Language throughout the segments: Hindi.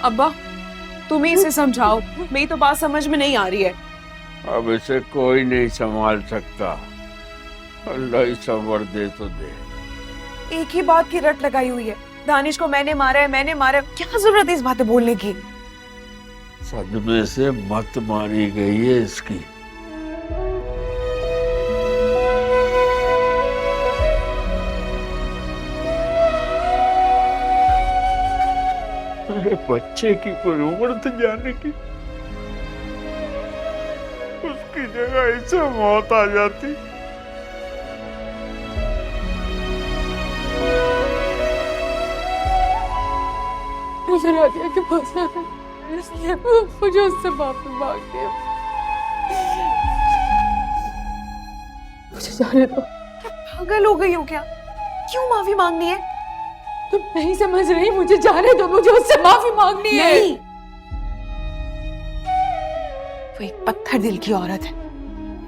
अब्बा तुम ही इसे समझाओ, मेरी तो बात समझ में नहीं आ रही है। अब इसे कोई नहीं संभाल सकता, अल्लाह ही सब्र दे तो दे। एक ही बात की रट लगाई हुई है, दानिश को मैंने मारा है, मैंने मारा है। क्या जरूरत है इस बातें बोलने की? सदमे से मत मारी गई है इसकी। मेरे बच्चे की कोई उम्र तो जाने की, उसकी जगह इसे मौत आ जाती। मुझे राधिया के पास आना है, इसलिए मुझे उससे माफी मांगनी है। मुझे जाने दो। पागल हो गई हो क्या? क्यों माफी मांगनी है? तुम नहीं समझ रही, मुझे जाने दो, मुझे उससे माफी मांगनी है। नहीं, वो एक पत्थर दिल की औरत है,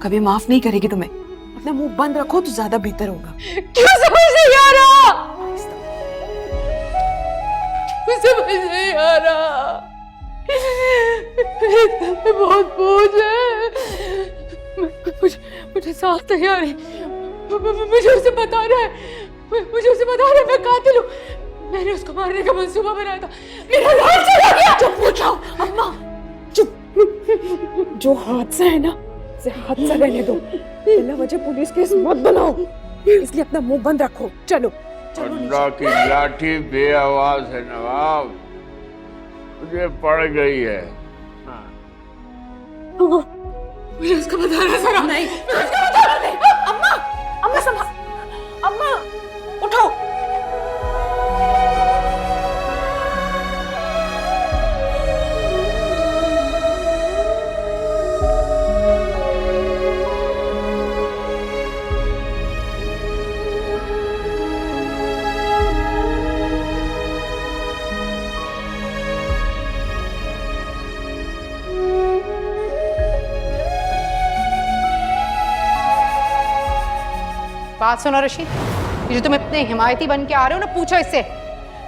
कभी माफ नहीं करेगी तुम्हें। अपना मुंह बंद रखो तो ज्यादा बेहतर होगा। क्यों समझ नहीं आ रहा? क्यों समझ नहीं आ रहा? मेरे दिल में बहुत बोझ है। मुझे साफ तैयार है। मुझे उसे बताना है, मुझे उसे बताना है मैं कातिल हूँ। मैंने उसको मारने का मंसूबा बनाया था, मेरा राज चला गया। चुप हो जाओ अम्मा, चुप। जो हादसा है ना, उसे हादसा रहने दो। बिना वजह पुलिस केस मत बनाओ, इसलिए अपना मुंह बंद रखो। चलो चलो अल्लाह की लाठी बेआवाज है नवाब, मुझे पड़ गई है। मुझे उसको बताना है सर। नहीं, मुझे उसको बताना नहीं। अम्मा, अम्मा संभाल, अम्मा उठो। बात सुनो रशीद, ये जो तुम इतने हिमायती बन के आ रहे हो ना, पूछो इससे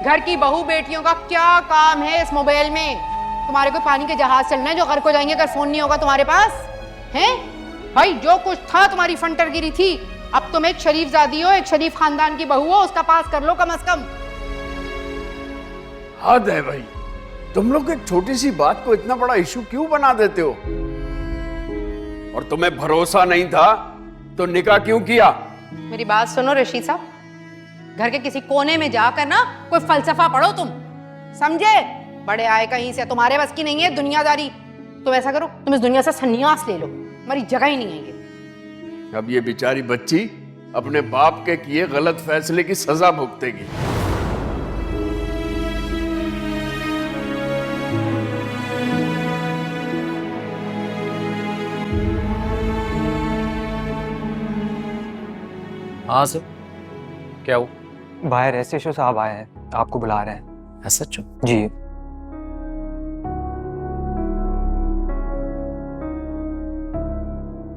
घर की बहू बेटियों का क्या काम है इस मोबाइल में? तुम्हारे को पानी के जहाज चलना है जो घर को जाएंगे अगर फोन नहीं होगा तुम्हारे पास? हैं भाई, जो कुछ था तुम्हारी फंटरगिरी थी। अब तुम एक शरीफ जादी हो, एक शरीफ खानदान की बहू हो, उसका पास कर लो कम से कम। हद है भाई, तुम लोग एक छोटी सी बात को इतना बड़ा इशू क्यों बना देते हो? और तुम्हें भरोसा नहीं था तो निकाह क्यों किया? मेरी बात सुनो रशीद साहब, घर के किसी कोने में जाकर ना कोई फलसफा पढ़ो तुम, समझे? बड़े आए कहीं से, तुम्हारे बस की नहीं है दुनियादारी। तुम ऐसा करो, तुम इस दुनिया से संन्यास ले लो, हमारी जगह ही नहीं है ये। अब ये बेचारी बच्ची अपने बाप के किए गलत फैसले की सजा भुगतेगी। हाँ सर, क्या हो? बाहर एसएचओ साहब आए हैं, आपको बुला रहे हैं। एसएचओ? जी।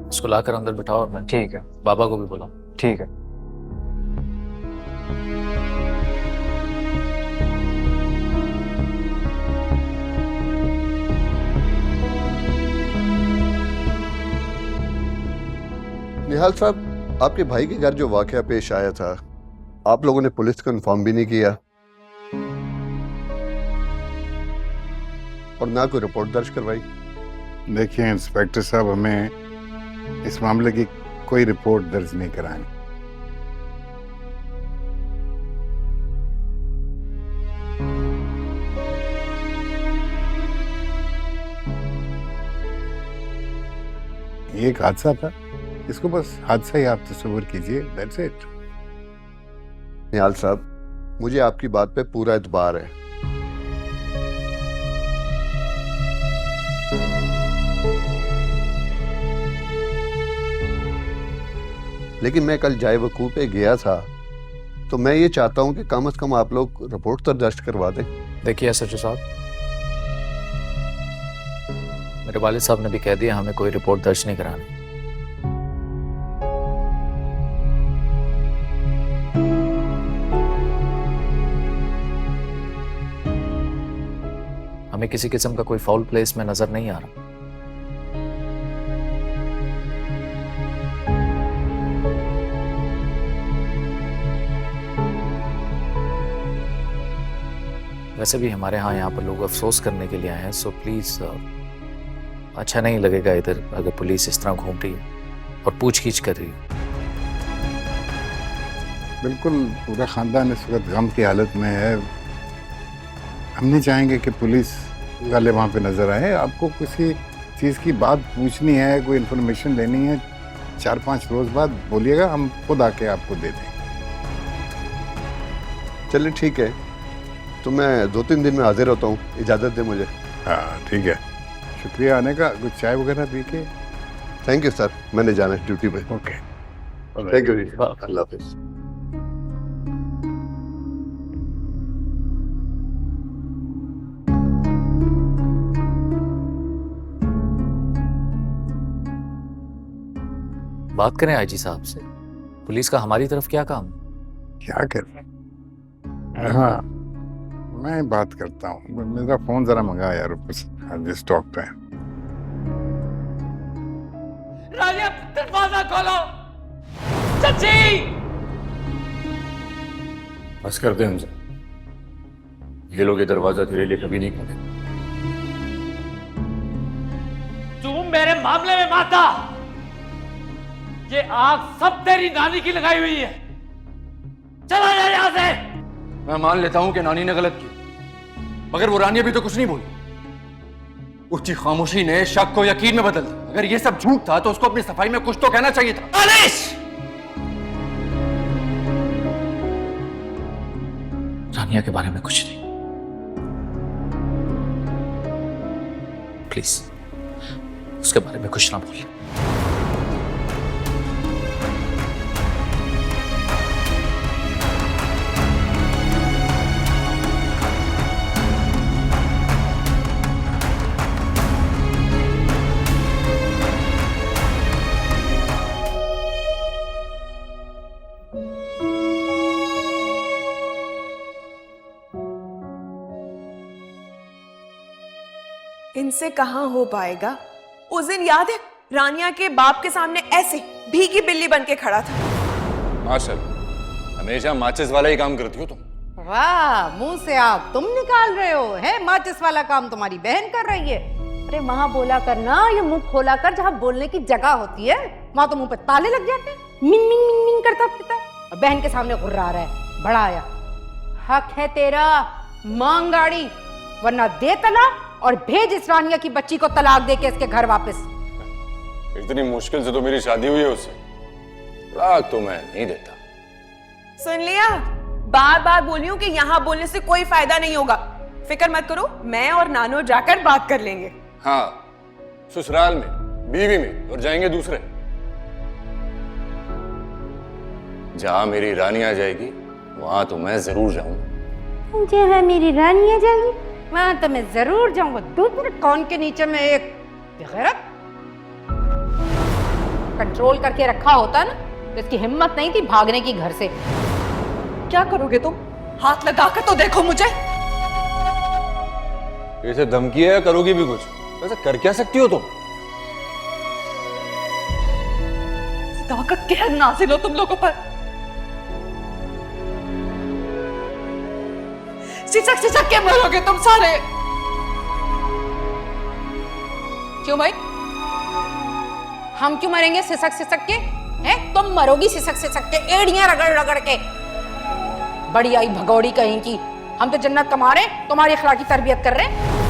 इसको लाकर अंदर बिठाओ और मैं ठीक है। बाबा को भी बुलाओ। ठीक है। निहाल साहब, आपके भाई के घर जो वाकया पेश आया था, आप लोगों ने पुलिस को इन्फॉर्म भी नहीं किया और ना कोई रिपोर्ट दर्ज करवाई। देखिए इंस्पेक्टर साहब, हमें इस मामले की कोई रिपोर्ट दर्ज नहीं करानी। ये एक हादसा था, इसको बस हादसा ही आप तस्वीर कीजिए, दैट्स इट। निहाल साहब, मुझे आपकी बात पे पूरा एतबार है, लेकिन मैं कल जाए वकूफ पे गया था, तो मैं ये चाहता हूं कि कम से कम आप लोग रिपोर्ट तो दर्ज करवा दें। देखिए एसएचओ साहब, मेरे वालिद साहब ने भी कह दिया हमें कोई रिपोर्ट दर्ज नहीं करानी। हमें किसी किस्म का कोई फाउल प्ले इसमें नजर नहीं आ रहा। वैसे भी हमारे यहाँ पर लोग अफसोस करने के लिए आए हैं, सो प्लीज अच्छा नहीं लगेगा इधर अगर पुलिस इस तरह घूम रही है और पूछगिछ कर रही है। बिल्कुल, पूरा खानदान इस वक्त गम की हालत में है। हम नहीं चाहेंगे कि पुलिस वाले वहाँ पे नजर आए। आपको किसी चीज़ की बात पूछनी है, कोई इन्फॉर्मेशन लेनी है, 4-5 रोज बाद बोलिएगा, हम खुद आके आपको दे देंगे। चलिए ठीक है, तो मैं 2-3 दिन में हाजिर होता हूँ, इजाज़त दे मुझे। हाँ ठीक है, शुक्रिया आने का। कुछ चाय वगैरह पी के? थैंक यू सर, मैंने जाना है ड्यूटी पे। ओके, थैंक यू जी, अल्लाह हाफिज। बात करें आईजी साहब से, पुलिस का हमारी तरफ क्या काम? क्या कर रहे? हाँ मैं बात करता हूँ, मेरा फोन जरा मंगा यार ऊपर से, स्टॉक पे। राजा दरवाजा खोलो, चाची। बस कर दे हमसे, ये लोग ये दरवाजा तेरे लिए कभी नहीं खोले। तू मेरे मामले में माता, ये आग सब तेरी नानी की लगाई हुई है। चला जा यहां से। मैं मान लेता हूं कि नानी ने गलत की, मगर वो रानी अभी तो कुछ नहीं बोली। उसकी खामोशी ने शक को यकीन में बदल दिया। अगर ये सब झूठ था तो उसको अपनी सफाई में कुछ तो कहना चाहिए था। अनिश, रानिया के बारे में कुछ नहीं, प्लीज उसके बारे में कुछ ना बोलिए। इनसे कहाँ हो पाएगा? उस दिन याद है रानिया के बाप के सामने ऐसे भीगी बिल्ली बन के खड़ा था। माशाल्लाह, हमेशा माचिस वाला ही काम करती हो तुम। वाह, मुंह से आप तुम निकाल रहे हो, है माचिस वाला काम तुम्हारी बहन कर रही है। अरे वहां बोला करना, ये मुंह खोला कर जहाँ बोलने की जगह होती है, वहां तो मुंह पे ताले लग जाते हैं। मिंग मिंग मिंग मिंग करता फिरता और बहन के सामने गुर्रा रहा है। बड़ा आया, हक है तेरा, मांग गाड़ी, वरना दे तलाक और भेज इस रानिया की बच्ची को तलाक दे के इसके घर वापस। इतनी मुश्किल से तो मेरी शादी हुई है उससे, तलाक तो मैं नहीं देता। सुन लिया, बार बार बोली हूं कि यहाँ बोलने से कोई फायदा नहीं होगा। फिक्र मत करो, मैं और नानो जाकर बात कर लेंगे। हाँ, ससुराल में, बीवी में, और जाएंगे दूसरे। जहां मेरी रानी आ जाएगी वहां तो मैं जरूर जाऊंगा। जहां मेरी रानी आ जाएगी वहां तो मैं जरूर जाऊंगा। दूसरे कौन के नीचे में एक बेगैरत कंट्रोल करके रखा होता ना, तो इसकी हिम्मत नहीं थी भागने की घर से। क्या करोगे तुम? हाथ लगाकर तो देखो मुझे। ऐसे धमकी है या करोगी भी कुछ? वैसे कर क्या सकती हो तुम? ताकत कहर नाजिल हो तुम लोगों पर। सिसक सिसक के मरोगे तुम सारे। क्यों भाई, हम क्यों मरेंगे सिसक सिसक के? हैं, तुम मरोगी सिसक सिसक के, एड़ियां रगड़ रगड़ के। बड़ी आई भगौड़ी कहीं की। हम तो जन्नत कमा रहे, तुम्हारी अखलाकी तरबियत कर रहे हैं।